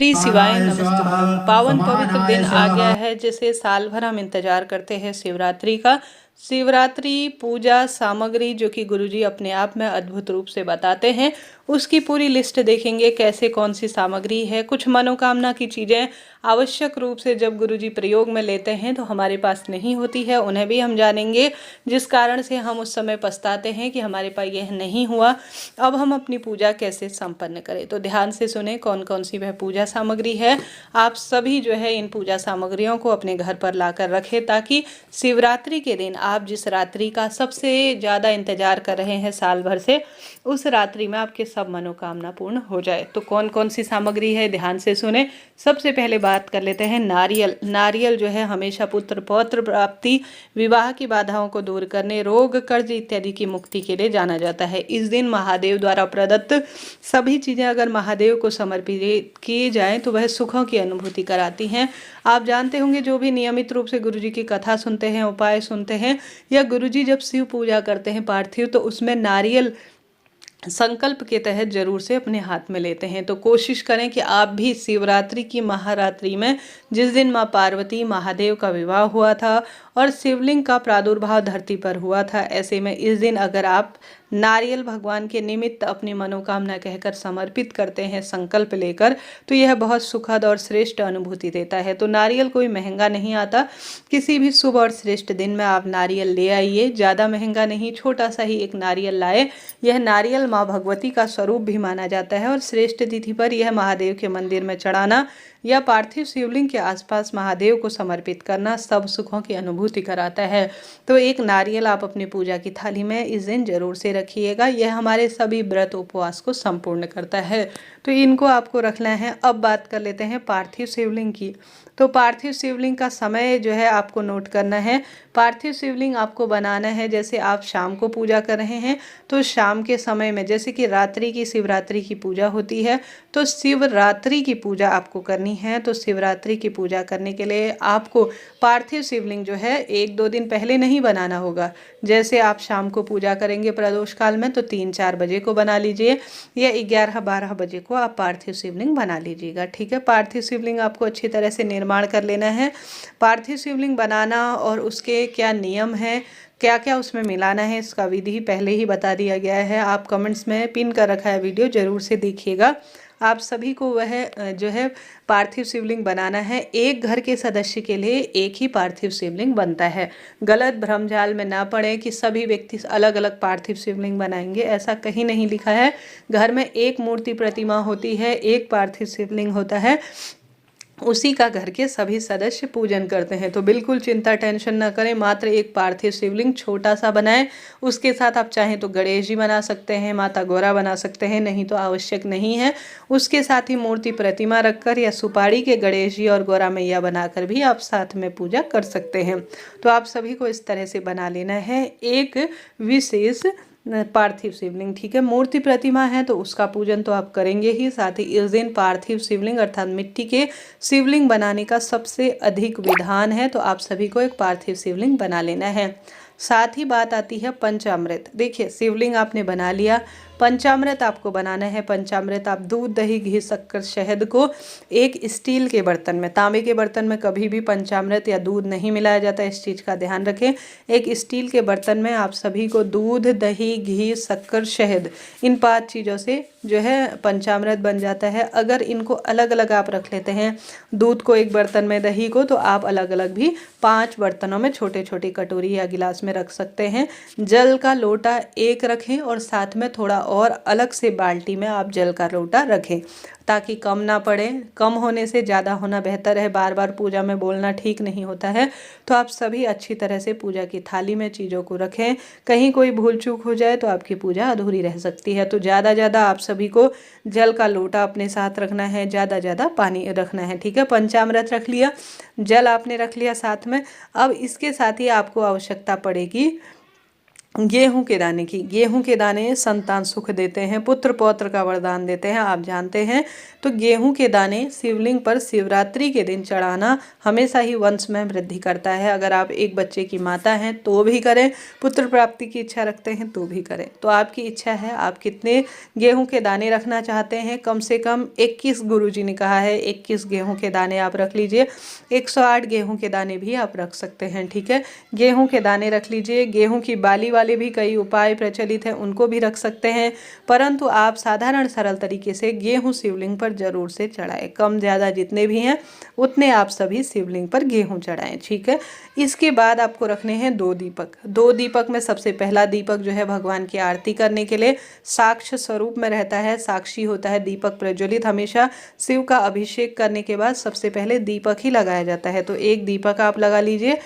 श्री शिवाय पानाय नमस्तुभ्यं। स्वाहा पावन पवित्र समानाय दिन आ स्वाहा। गया है जिसे साल भर हम इंतजार करते हैं, शिवरात्रि का। शिवरात्रि पूजा सामग्री जो कि गुरुजी अपने आप में अद्भुत रूप से बताते हैं, उसकी पूरी लिस्ट देखेंगे कैसे कौन सी सामग्री है। कुछ मनोकामना की चीज़ें आवश्यक रूप से जब गुरुजी प्रयोग में लेते हैं तो हमारे पास नहीं होती है, उन्हें भी हम जानेंगे, जिस कारण से हम उस समय पछताते हैं कि हमारे पास यह नहीं हुआ। अब हम अपनी पूजा कैसे संपन्न करें, तो ध्यान से सुने कौन कौन सी वह पूजा सामग्री है। आप सभी जो है इन पूजा सामग्रियों को अपने घर पर लाकर रखें, ताकि शिवरात्रि के दिन आप जिस रात्रि का सबसे ज़्यादा इंतजार कर रहे हैं साल भर से, उस रात्रि में आपके सब मनोकामना पूर्ण हो जाए। तो कौन कौन सी सामग्री है, ध्यान से सुने। सबसे पहले बात कर लेते हैं नारियल। नारियल जो है हमेशा पुत्र पौत्र प्राप्ति, विवाह की बाधाओं को दूर करने, रोग कर्ज इत्यादि की मुक्ति के लिए जाना जाता है। इस दिन महादेव द्वारा प्रदत्त सभी चीज़ें अगर महादेव को समर्पित की जाएं तो वह सुखों की अनुभूति कराती हैं। आप जानते होंगे, जो भी नियमित रूप से गुरुजी की कथा सुनते हैं, उपाय सुनते हैं, या गुरुजी जब शिव पूजा करते हैं पार्थिव, तो उसमें नारियल संकल्प के तहत जरूर से अपने हाथ में लेते हैं। तो कोशिश करें कि आप भी शिवरात्रि की महारात्रि में, जिस दिन माँ पार्वती महादेव का विवाह हुआ था और शिवलिंग का प्रादुर्भाव धरती पर हुआ था, ऐसे में इस दिन अगर आप नारियल भगवान के निमित्त अपनी मनोकामना कहकर समर्पित करते हैं संकल्प लेकर, तो यह बहुत सुखद और श्रेष्ठ अनुभूति देता है। तो नारियल कोई महंगा नहीं आता, किसी भी शुभ और श्रेष्ठ दिन में आप नारियल ले आइए। ज़्यादा महंगा नहीं, छोटा सा ही एक नारियल लाए। यह नारियल माँ भगवती का स्वरूप भी माना जाता है और श्रेष्ठ तिथि पर यह महादेव के मंदिर में चढ़ाना या पार्थिव शिवलिंग के आसपास महादेव को समर्पित करना सब सुखों की अनुभूति कराता है। तो एक नारियल आप अपनी पूजा की थाली में इस दिन जरूर से रखिएगा, यह हमारे सभी व्रत उपवास को संपूर्ण करता है। तो इनको आपको रखना है। अब बात कर लेते हैं पार्थिव शिवलिंग की। तो पार्थिव शिवलिंग का समय जो है आपको नोट करना है। पार्थिव शिवलिंग आपको बनाना है, जैसे आप शाम को पूजा कर रहे हैं तो शाम के समय में, जैसे कि रात्रि की शिवरात्रि की पूजा होती है, तो शिवरात्रि की पूजा आपको करनी है। तो शिवरात्रि की पूजा करने के लिए आपको पार्थिव शिवलिंग जो है 1-2 दिन पहले नहीं बनाना होगा। जैसे आप शाम को पूजा करेंगे प्रदोष काल में, तो 3-4 बजे को बना लीजिए, या 11-12 बजे को आप पार्थिव शिवलिंग बना लीजिएगा। ठीक है, पार्थिव शिवलिंग आपको अच्छी तरह से निर्माण कर लेना है। पार्थिव शिवलिंग बनाना और उसके क्या नियम है, क्या क्या उसमें मिलाना है, इसका विधि पहले ही बता दिया गया है। आप कमेंट्स में पिन कर रखा है वीडियो, जरूर से देखिएगा। आप सभी को वह जो है पार्थिव शिवलिंग बनाना है। एक घर के सदस्य के लिए एक ही पार्थिव शिवलिंग बनता है। गलत भ्रमजाल में ना पड़े कि सभी व्यक्ति अलग अलग पार्थिव शिवलिंग बनाएंगे, ऐसा कहीं नहीं लिखा है। घर में एक मूर्ति प्रतिमा होती है, एक पार्थिव शिवलिंग होता है, उसी का घर के सभी सदस्य पूजन करते हैं। तो बिल्कुल चिंता टेंशन ना करें, मात्र एक पार्थिव शिवलिंग छोटा सा बनाएं। उसके साथ आप चाहें तो गणेश जी बना सकते हैं, माता गौरा बना सकते हैं, नहीं तो आवश्यक नहीं है। उसके साथ ही मूर्ति प्रतिमा रखकर या सुपारी के गणेश जी और गौरा मैया बनाकर भी आप साथ में पूजा कर सकते हैं। तो आप सभी को इस तरह से बना लेना है एक विशेष पार्थिव शिवलिंग। ठीक है, मूर्ति प्रतिमा है तो उसका पूजन तो आप करेंगे ही, साथ ही इस दिन पार्थिव शिवलिंग अर्थात मिट्टी के शिवलिंग बनाने का सबसे अधिक विधान है। तो आप सभी को एक पार्थिव शिवलिंग बना लेना है। साथ ही बात आती है पंचामृत। देखिए, शिवलिंग आपने बना लिया, पंचामृत आपको बनाना है। पंचामृत आप दूध दही घी शक्कर शहद को एक स्टील के बर्तन में, तांबे के बर्तन में कभी भी पंचामृत या दूध नहीं मिलाया जाता, इस चीज़ का ध्यान रखें। एक स्टील के बर्तन में आप सभी को दूध दही घी शक्कर शहद, इन 5 चीज़ों से जो है पंचामृत बन जाता है। अगर इनको अलग अलग आप रख लेते हैं, दूध को एक बर्तन में, दही को, तो आप अलग अलग भी 5 बर्तनों में छोटे छोटे कटोरी या गिलास में रख सकते हैं। जल का लोटा एक रखें और साथ में थोड़ा और अलग से बाल्टी में आप जल का लोटा रखें, ताकि कम ना पड़े। कम होने से ज़्यादा होना बेहतर है, बार बार पूजा में बोलना ठीक नहीं होता है। तो आप सभी अच्छी तरह से पूजा की थाली में चीज़ों को रखें, कहीं कोई भूल चूक हो जाए तो आपकी पूजा अधूरी रह सकती है। तो ज़्यादा आप सभी को जल का लोटा अपने साथ रखना है, ज़्यादा पानी रखना है। ठीक है, पंचामृत रख लिया, जल आपने रख लिया साथ में। अब इसके साथ ही आपको आवश्यकता पड़ेगी गेहूं के दाने की। गेहूं के दाने संतान सुख देते हैं, पुत्र पौत्र का वरदान देते हैं, आप जानते हैं। तो गेहूं के दाने शिवलिंग पर शिवरात्रि के दिन चढ़ाना हमेशा ही वंश में वृद्धि करता है। अगर आप एक बच्चे की माता हैं तो भी करें, पुत्र प्राप्ति की इच्छा रखते हैं तो भी करें। तो आपकी इच्छा है, आप कितने गेहूं के दाने रखना चाहते हैं। कम से कम 21 गुरुजी ने कहा है 21 गेहूं के दाने आप रख लीजिए। 108 गेहूं के दाने भी आप रख सकते हैं, ठीक है। गेहूं के दाने रख लीजिए। गेहूं की बाली वाले भी कई उपाय प्रचलित हैं, उनको भी रख सकते हैं, परंतु आप साधारण सरल तरीके से गेहूं शिवलिंग पर जरूर से चढ़ाएं। कम ज़्यादा जितने भी हैं उतने आप सभी शिवलिंग पर गेहूं चढ़ाएं, ठीक है। इसके बाद आपको रखने हैं 2 दीपक। 2 दीपक में सबसे पहला दीपक जो है भगवान की आरती करने के लिए साक्ष्य स्वरूप में रहता है, साक्षी होता है दीपक प्रज्वलित। हमेशा शिव का अभिषेक करने के बाद सबसे पहले दीपक ही लगाया जाता है। तो 1 दीपक आप लगा लीजिए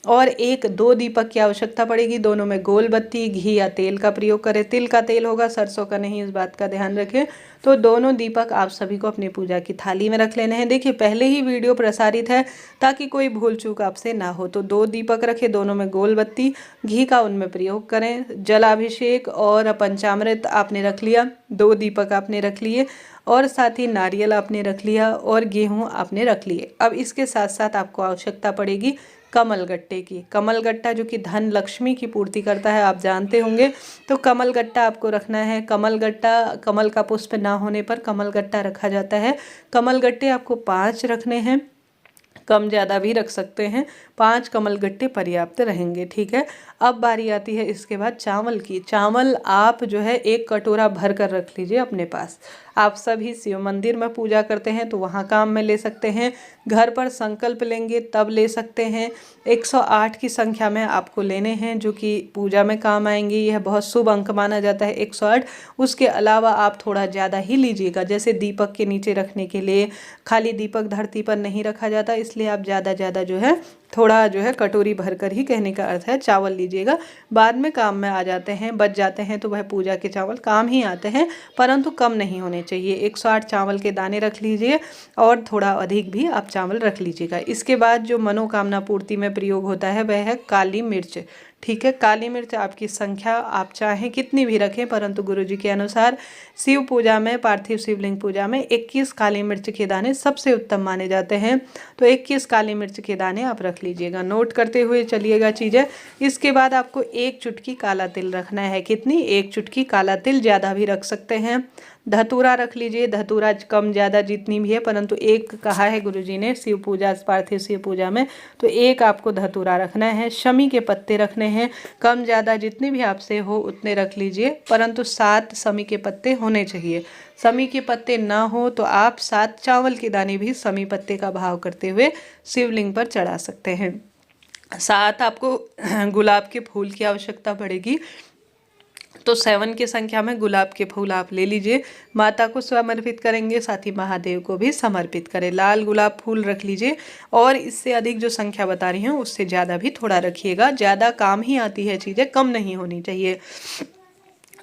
और 1-2 दीपक की आवश्यकता पड़ेगी। दोनों में गोल बत्ती, घी या तेल का प्रयोग करें। तिल का तेल होगा, सरसों का नहीं, इस बात का ध्यान रखें। तो दोनों दीपक आप सभी को अपनी पूजा की थाली में रख लेने हैं। देखिए पहले ही वीडियो प्रसारित है ताकि कोई भूल चूक आपसे ना हो। तो 2 दीपक रखें, दोनों में गोल बत्ती, घी का उनमें प्रयोग करें। जलाभिषेक और पंचामृत आपने रख लिया, 2 दीपक आपने रख लिए और साथ ही नारियल आपने रख लिया और गेहूं आपने रख लिए। अब इसके साथ साथ आपको आवश्यकता पड़ेगी कमल गट्टे की। कमल गट्टा जो कि धन लक्ष्मी की पूर्ति करता है, आप जानते होंगे। तो कमल गट्टा आपको रखना है। कमल गट्टा, कमल का पुष्प ना होने पर कमल गट्टा रखा जाता है। कमल गट्टे आपको 5 रखने हैं, कम ज़्यादा भी रख सकते हैं, 5 कमल गट्टे पर्याप्त रहेंगे, ठीक है। अब बारी आती है इसके बाद चावल की। चावल आप जो है 1 कटोरा भर कर रख लीजिए अपने पास। आप सभी शिव मंदिर में पूजा करते हैं तो वहाँ काम में ले सकते हैं, घर पर संकल्प लेंगे तब ले सकते हैं। 108 की संख्या में आपको लेने हैं जो कि पूजा में काम आएंगे। यह बहुत शुभ अंक माना जाता है 108। उसके अलावा आप थोड़ा ज़्यादा ही लीजिएगा, जैसे दीपक के नीचे रखने के लिए खाली दीपक धरती पर नहीं रखा जाता, इसलिए आप ज़्यादा जो है थोड़ा जो है कटोरी भरकर ही, कहने का अर्थ है, चावल लीजिएगा। बाद में काम में आ जाते हैं, बच जाते हैं तो वह पूजा के चावल काम ही आते हैं, परंतु कम नहीं होने चाहिए। 108 चावल के दाने रख लीजिए और थोड़ा अधिक भी आप चावल रख लीजिएगा। इसके बाद जो मनोकामना पूर्ति में प्रयोग होता है वह है काली मिर्च, ठीक है। काली मिर्च आपकी संख्या आप चाहें कितनी भी रखें, परंतु गुरुजी के अनुसार शिव पूजा में, पार्थिव शिवलिंग पूजा में 21 काली मिर्च के दाने सबसे उत्तम माने जाते हैं। तो 21 काली मिर्च के दाने आप रख लीजिएगा, नोट करते हुए चलिएगा चीज़ें। इसके बाद आपको 1 चुटकी काला तिल रखना है। कितनी? 1 चुटकी काला तिल, ज़्यादा भी रख सकते हैं। धतूरा रख लीजिए, धतूरा कम ज़्यादा जितनी भी है, परंतु 1 कहा है गुरुजी ने शिव पूजा, पार्थिव शिव पूजा में, तो 1 आपको धतूरा रखना है। शमी के पत्ते रखने हैं, कम ज़्यादा जितने भी आपसे हो उतने रख लीजिए, परंतु 7 शमी के पत्ते होने चाहिए। शमी के पत्ते ना हो तो आप 7 चावल के दाने भी शमी पत्ते का भाव करते हुए शिवलिंग पर चढ़ा सकते हैं। 7 आपको गुलाब के फूल की आवश्यकता पड़ेगी, तो 7 की संख्या में गुलाब के फूल आप ले लीजिए। माता को समर्पित करेंगे, साथ ही महादेव को भी समर्पित करें। लाल गुलाब फूल रख लीजिए और इससे अधिक जो संख्या बता रही हूँ उससे ज़्यादा भी थोड़ा रखिएगा, ज़्यादा काम ही आती है चीज़ें, कम नहीं होनी चाहिए।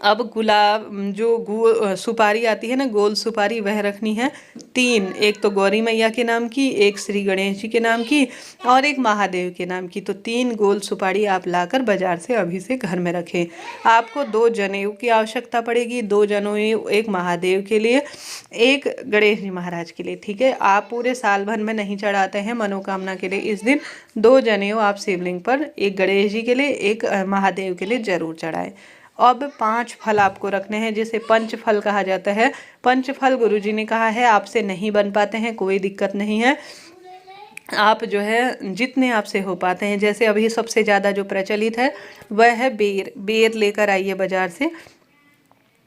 अब गुलाब जो सुपारी आती है ना, गोल सुपारी, वह रखनी है 3, एक तो गौरी मैया के नाम की, एक श्री गणेश जी के नाम की और एक महादेव के नाम की। तो 3 गोल सुपारी आप लाकर बाजार से अभी से घर में रखें। आपको 2 जनेऊ की आवश्यकता पड़ेगी, 2 जनेऊ, एक महादेव के लिए, एक गणेश जी महाराज के लिए, ठीक है। आप पूरे साल भर में नहीं चढ़ाते हैं मनोकामना के लिए, इस दिन 2 जनेऊ आप शिवलिंग पर, एक गणेश जी के लिए, एक महादेव के लिए जरूर चढ़ाएं। अब 5 फल आपको रखने हैं, जिसे पंच फल कहा जाता है। पंच फल गुरुजी ने कहा है आपसे नहीं बन पाते हैं, कोई दिक्कत नहीं है, आप जो है जितने आपसे हो पाते हैं, जैसे अभी सबसे ज़्यादा जो प्रचलित है वह है बेर। बेर लेकर आइए बाजार से,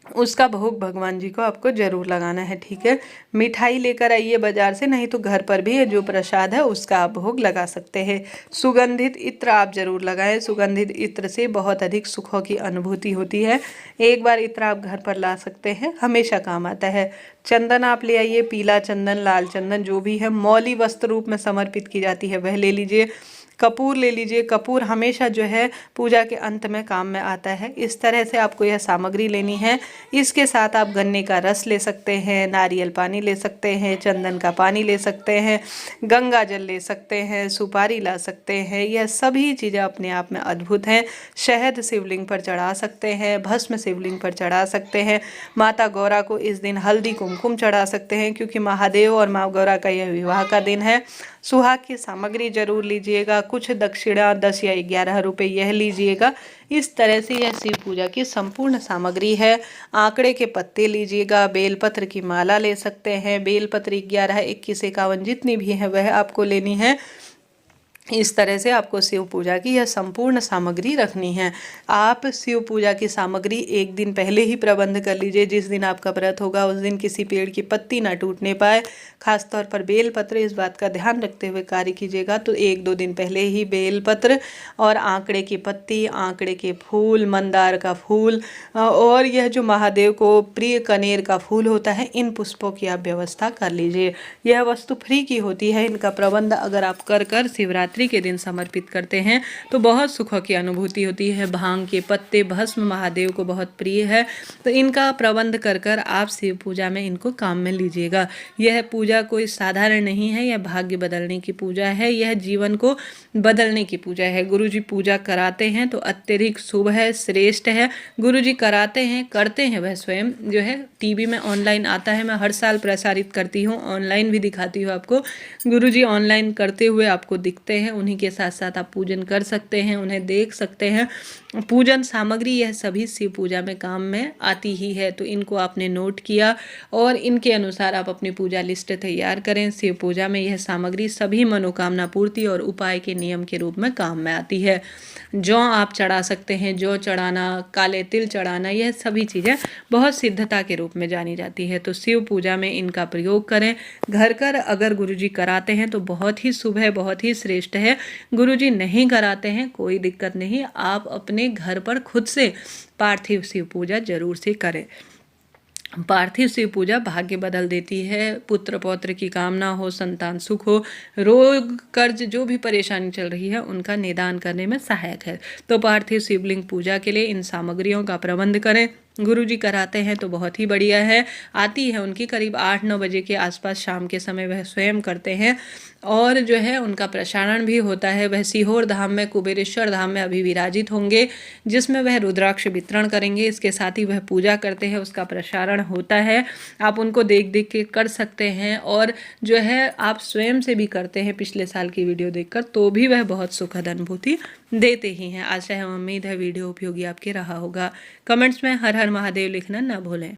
उसका भोग भगवान जी को आपको जरूर लगाना है, ठीक है। मिठाई लेकर आइए बाजार से, नहीं तो घर पर भी जो प्रसाद है उसका आप भोग लगा सकते हैं। सुगंधित इत्र आप जरूर लगाएं, सुगंधित इत्र से बहुत अधिक सुखों की अनुभूति होती है। एक बार इत्र आप घर पर ला सकते हैं, हमेशा काम आता है। चंदन आप ले आइए, पीला चंदन, लाल चंदन जो भी है, मौली वस्त्र रूप में समर्पित की जाती है वह ले लीजिए। कपूर ले लीजिए। कपूर हमेशा जो है पूजा के अंत में काम में आता है। इस तरह से आपको यह सामग्री लेनी है। इसके साथ आप गन्ने का रस ले सकते हैं, नारियल पानी ले सकते हैं, चंदन का पानी ले सकते हैं, गंगा जल ले सकते हैं, सुपारी ला सकते हैं। यह सभी चीज़ें अपने आप में अद्भुत हैं। शहद शिवलिंग पर चढ़ा सकते हैं, भस्म शिवलिंग पर चढ़ा सकते हैं। माता गौरा को इस दिन हल्दी कुमकुम चढ़ा सकते हैं, क्योंकि महादेव और माँ गौरा का यह विवाह का दिन है। सुहाग की सामग्री जरूर लीजिएगा। कुछ दक्षिणा 10 या 11 रुपए यह लीजिएगा। इस तरह से यह शिव पूजा की संपूर्ण सामग्री है। आंकड़े के पत्ते लीजिएगा, बेलपत्र की माला ले सकते हैं। बेलपत्र 11, 21, 51 जितनी भी है वह आपको लेनी है। इस तरह से आपको शिव पूजा की यह संपूर्ण सामग्री रखनी है। आप शिव पूजा की सामग्री एक दिन पहले ही प्रबंध कर लीजिए। जिस दिन आपका व्रत होगा उस दिन किसी पेड़ की पत्ती ना टूटने पाए। खासतौर पर बेलपत्र, इस बात का ध्यान रखते हुए कार्य कीजिएगा। तो 1-2 दिन पहले ही बेलपत्र और आंकड़े की पत्ती, आंकड़े के फूल, मंदार का फूल और यह जो महादेव को प्रिय कनेर का फूल होता है, इन पुष्पों की आप व्यवस्था कर लीजिए। यह वस्तु फ्री की होती है। इनका प्रबंध अगर आप कर शिवरात्रि के दिन समर्पित करते हैं तो बहुत सुखों की अनुभूति होती है। भांग के पत्ते, भस्म महादेव को बहुत प्रिय है, तो इनका प्रबंध कर आप शिव पूजा में इनको काम में लीजिएगा। यह पूजा कोई साधारण नहीं है, यह भाग्य बदलने की पूजा है, यह जीवन को बदलने की पूजा है। गुरुजी पूजा कराते हैं तो अत्यधिक शुभ है, श्रेष्ठ है। गुरुजी कराते हैं, करते हैं, वह स्वयं जो है टीवी में ऑनलाइन आता है। मैं हर साल प्रसारित करती हूँ, ऑनलाइन भी दिखाती हूँ आपको। गुरुजी ऑनलाइन करते हुए आपको दिखते हैं। उन्हीं के साथ साथ आप पूजन कर सकते हैं, उन्हें देख सकते हैं। पूजन सामग्री यह सभी शिव पूजा में काम में आती ही है, तो इनको आपने नोट किया और इनके अनुसार आप अपनी पूजा लिस्ट तैयार करें। शिव पूजा में यह सामग्री सभी मनोकामना पूर्ति और उपाय के नियम के रूप में काम में आती है। जौ आप चढ़ा सकते हैं, जौ चढ़ाना, काले तिल चढ़ाना, यह सभी चीज़ें बहुत सिद्धता के रूप में जानी जाती है। तो शिव पूजा में इनका प्रयोग करें। घर अगर गुरुजी कराते हैं तो बहुत ही शुभ है, बहुत ही श्रेष्ठ है। गुरुजी नहीं कराते हैं कोई दिक्कत नहीं, आप अपने घर पर खुद से पार्थिव शिव पूजा जरूर से करें। पार्थिव शिव पूजा भाग्य बदल देती है। पुत्र पौत्र की कामना हो, संतान सुख हो, रोग कर्ज जो भी परेशानी चल रही है उनका निदान करने में सहायक है। तो पार्थिव शिवलिंग पूजा के लिए इन सामग्रियों का प्रबंध करें। गुरुजी कराते हैं तो बहुत ही बढ़िया है। आती है उनकी करीब 8-9 बजे के आसपास शाम के समय, वह स्वयं करते हैं और जो है उनका प्रसारण भी होता है। वह सीहोर धाम में, कुबेरेश्वर धाम में अभी विराजित होंगे, जिसमें वह रुद्राक्ष वितरण करेंगे। इसके साथ ही वह पूजा करते हैं, उसका प्रसारण होता है। आप उनको देख देख के कर सकते हैं और जो है आप स्वयं से भी करते हैं पिछले साल की वीडियो देखकर, तो भी वह बहुत सुखद अनुभूति देते ही हैं। आशा है, उम्मीद है वीडियो उपयोगी आपके रहा होगा। कमेंट्स में हर हर महादेव लिखना ना भूलें।